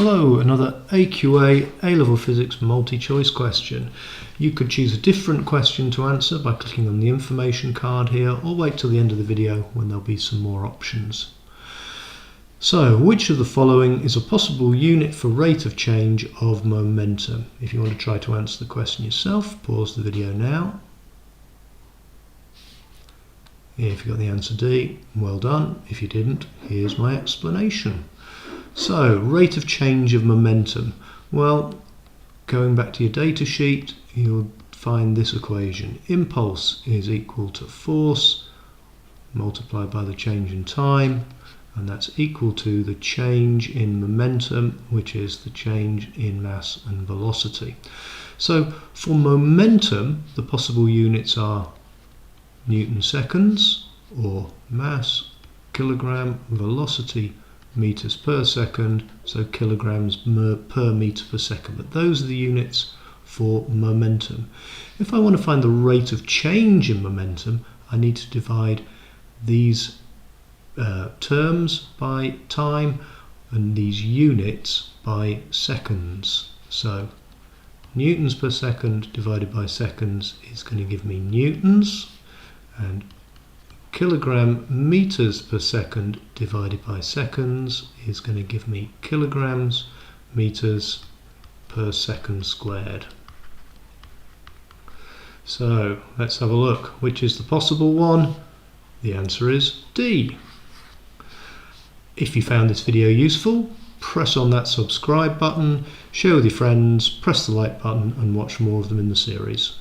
Hello, another AQA A-level Physics multi-choice question. You could choose a different question to answer by clicking on the information card here, or wait till the end of the video when there'll be some more options. So, which of the following is a possible unit for rate of change of momentum? If you want to try to answer the question yourself, pause the video now. If you got the answer D, well done. If you didn't, here's my explanation. So, rate of change of momentum. Well, going back to your data sheet, you'll find this equation. Impulse is equal to force multiplied by the change in time, and that's equal to the change in momentum, which is the change in mass and velocity. So, for momentum, the possible units are Newton seconds, or mass, kilogram, velocity, meters per second, so kilograms per meter per second. But those are the units for momentum. If I want to find the rate of change in momentum, I need to divide these terms by time and these units by seconds. So newtons per second divided by seconds is going to give me newtons, and kilogram meters per second divided by seconds is going to give me kilograms meters per second squared. So let's have a look. Which is the possible one? The answer is D. If you found this video useful, press on that subscribe button, share with your friends, press the like button and watch more of them in the series.